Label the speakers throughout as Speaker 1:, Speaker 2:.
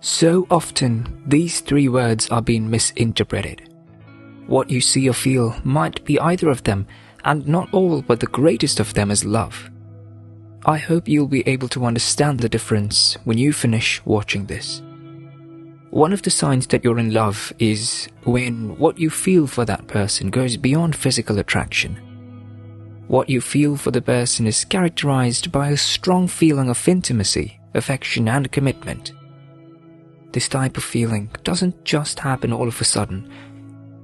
Speaker 1: So often, these three words are being misinterpreted. What you see or feel might be either of them, and not all, but the greatest of them is love. I hope you'll be able to understand the difference when you finish watching this. One of the signs that you're in love is when what you feel for that person goes beyond physical attraction. What you feel for the person is characterized by a strong feeling of intimacy, affection, and commitment. This type of feeling doesn't just happen all of a sudden.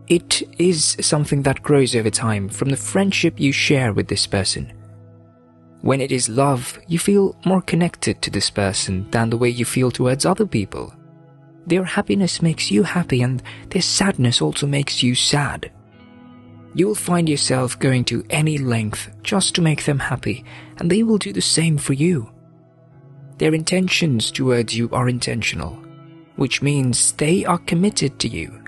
Speaker 1: It is something that grows over time from the friendship you share with this person. When it is love, you feel more connected to this person than the way you feel towards other people. Their happiness makes you happy, and their sadness also makes you sad. You will find yourself going to any length just to make them happy, and they will do the same for you. Their intentions towards you are intentional, which means they are committed to you.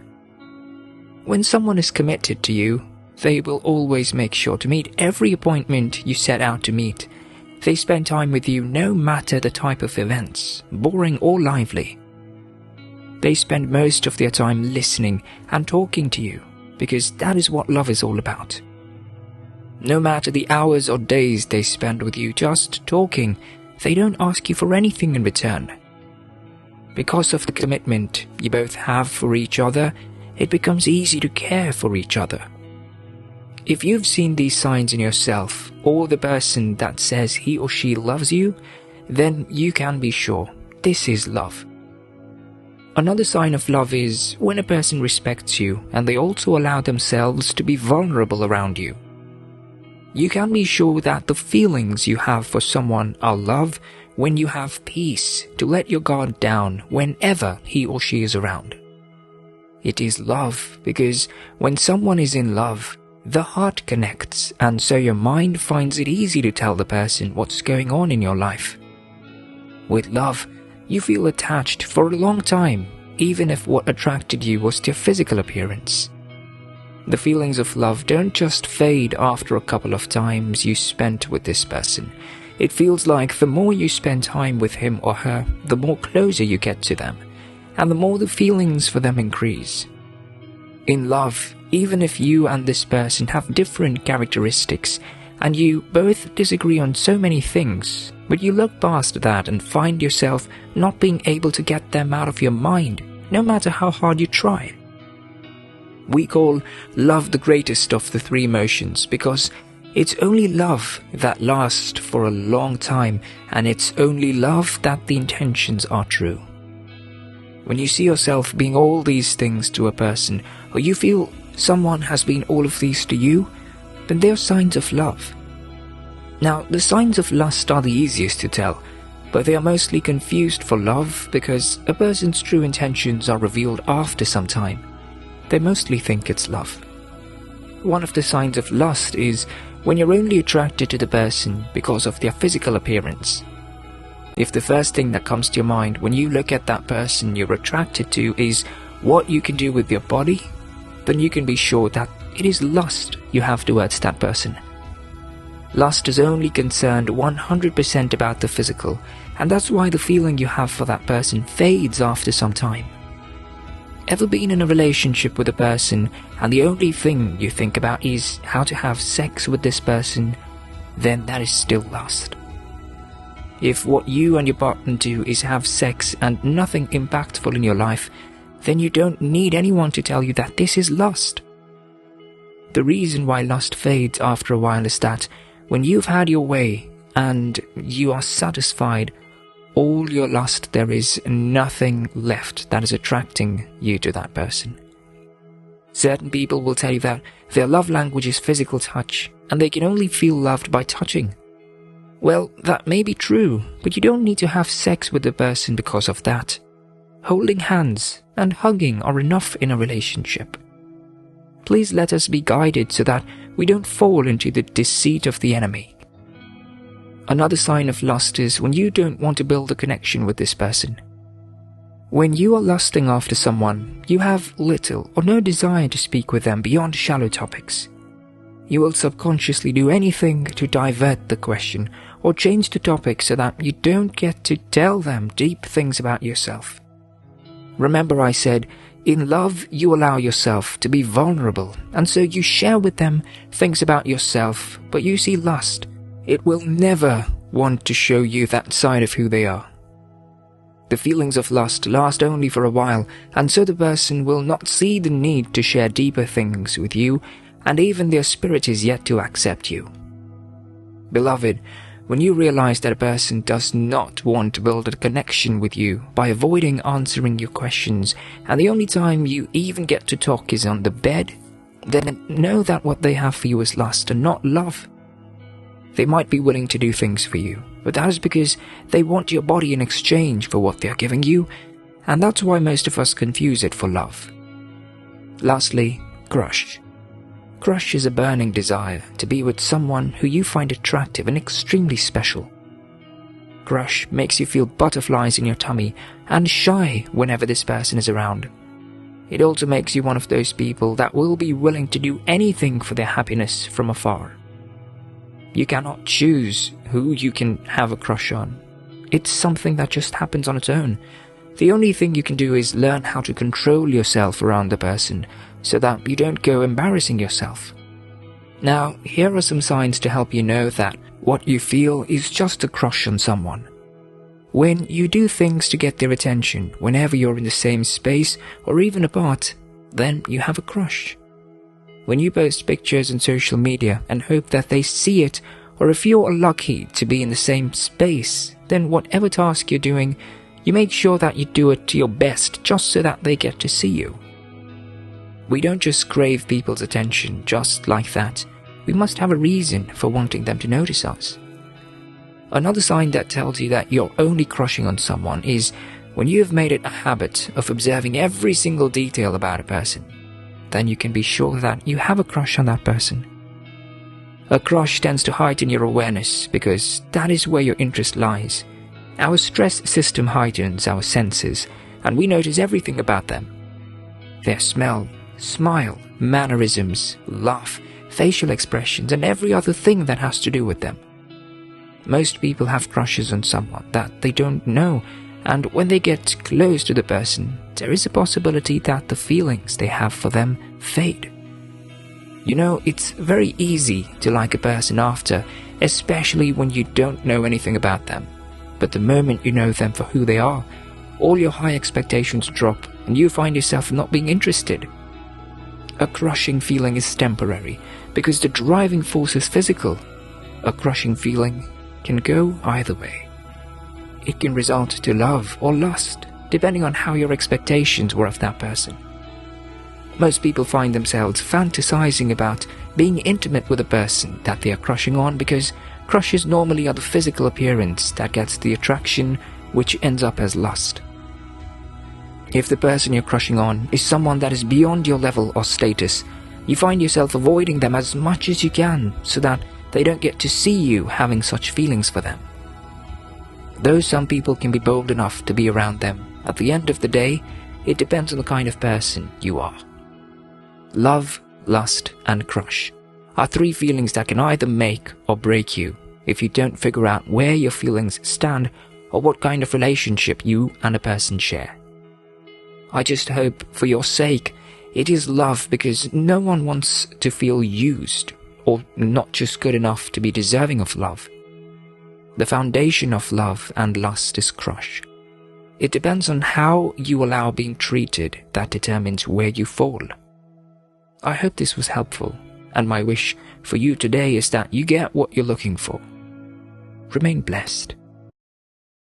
Speaker 1: When someone is committed to you, they will always make sure to meet every appointment you set out to meet. They spend time with you no matter the type of events, boring or lively. They spend most of their time listening and talking to you, because that is what love is all about. No matter the hours or days they spend with you just talking, they don't ask you for anything in return. Because of the commitment you both have for each other, it becomes easy to care for each other. If you've seen these signs in yourself or the person that says he or she loves you, then you can be sure this is love. Another sign of love is when a person respects you and they also allow themselves to be vulnerable around you. You can be sure that the feelings you have for someone are love when you have peace to let your guard down whenever he or she is around. It is love because when someone is in love, the heart connects, and so your mind finds it easy to tell the person what's going on in your life. With love, you feel attached for a long time, even if what attracted you was their physical appearance. The feelings of love don't just fade after a couple of times you spent with this person. It feels like the more you spend time with him or her, the more closer you get to them, and the more the feelings for them increase. In love, even if you and this person have different characteristics, and you both disagree on so many things, but you look past that and find yourself not being able to get them out of your mind, no matter how hard you try. We call love the greatest of the three emotions because it's only love that lasts for a long time, and it's only love that the intentions are true. When you see yourself being all these things to a person, or you feel someone has been all of these to you, then they're signs of love. Now, the signs of lust are the easiest to tell, but they are mostly confused for love because a person's true intentions are revealed after some time. They mostly think it's love. One of the signs of lust is when you're only attracted to the person because of their physical appearance. If the first thing that comes to your mind when you look at that person you're attracted to is what you can do with your body, then you can be sure that it is lust you have towards that person. Lust is only concerned 100% about the physical, and that's why the feeling you have for that person fades after some time. Ever been in a relationship with a person and the only thing you think about is how to have sex with this person, then that is still lust. If what you and your partner do is have sex and nothing impactful in your life, then you don't need anyone to tell you that this is lust. The reason why lust fades after a while is that when you've had your way and you are satisfied, all your lust, there is nothing left that is attracting you to that person. Certain people will tell you that their love language is physical touch and they can only feel loved by touching. Well, that may be true, but you don't need to have sex with the person because of that. Holding hands and hugging are enough in a relationship. Please let us be guided so that we don't fall into the deceit of the enemy. Another sign of lust is when you don't want to build a connection with this person. When you are lusting after someone, you have little or no desire to speak with them beyond shallow topics. You will subconsciously do anything to divert the question or change the topic so that you don't get to tell them deep things about yourself. Remember I said, in love you allow yourself to be vulnerable, and so you share with them things about yourself, but you see lust. It will never want to show you that side of who they are. The feelings of lust last only for a while, and so the person will not see the need to share deeper things with you, and even their spirit is yet to accept you. Beloved, when you realize that a person does not want to build a connection with you by avoiding answering your questions, and the only time you even get to talk is on the bed, then know that what they have for you is lust and not love. They might be willing to do things for you, but that is because they want your body in exchange for what they are giving you, and that's why most of us confuse it for love. Lastly, crush. Crush is a burning desire to be with someone who you find attractive and extremely special. Crush makes you feel butterflies in your tummy and shy whenever this person is around. It also makes you one of those people that will be willing to do anything for their happiness from afar. You cannot choose who you can have a crush on. It's something that just happens on its own. The only thing you can do is learn how to control yourself around the person so that you don't go embarrassing yourself. Now, here are some signs to help you know that what you feel is just a crush on someone. When you do things to get their attention whenever you're in the same space or even apart, then you have a crush. When you post pictures on social media and hope that they see it, or if you're lucky to be in the same space, then whatever task you're doing, you make sure that you do it to your best just so that they get to see you. We don't just crave people's attention just like that. We must have a reason for wanting them to notice us. Another sign that tells you that you're only crushing on someone is when you have made it a habit of observing every single detail about a person. Then you can be sure that you have a crush on that person. A crush tends to heighten your awareness because that is where your interest lies. Our stress system heightens our senses, and we notice everything about them. Their smell, smile, mannerisms, laugh, facial expressions, and every other thing that has to do with them. Most people have crushes on someone that they don't know, and when they get close to the person, there is a possibility that the feelings they have for them fade. You know, it's very easy to like a person after, especially when you don't know anything about them. But the moment you know them for who they are, all your high expectations drop and you find yourself not being interested. A crushing feeling is temporary because the driving force is physical. A crushing feeling can go either way. It can result to love or lust, depending on how your expectations were of that person. Most people find themselves fantasizing about being intimate with a person that they are crushing on because crushes normally are the physical appearance that gets the attraction, which ends up as lust. If the person you're crushing on is someone that is beyond your level or status, you find yourself avoiding them as much as you can so that they don't get to see you having such feelings for them. Though some people can be bold enough to be around them, at the end of the day, it depends on the kind of person you are. Love, lust, and crush are three feelings that can either make or break you if you don't figure out where your feelings stand or what kind of relationship you and a person share. I just hope, for your sake, it is love because no one wants to feel used or not just good enough to be deserving of love. The foundation of love and lust is crush. It depends on how you allow being treated that determines where you fall. I hope this was helpful, and my wish for you today is that you get what you're looking for. Remain blessed.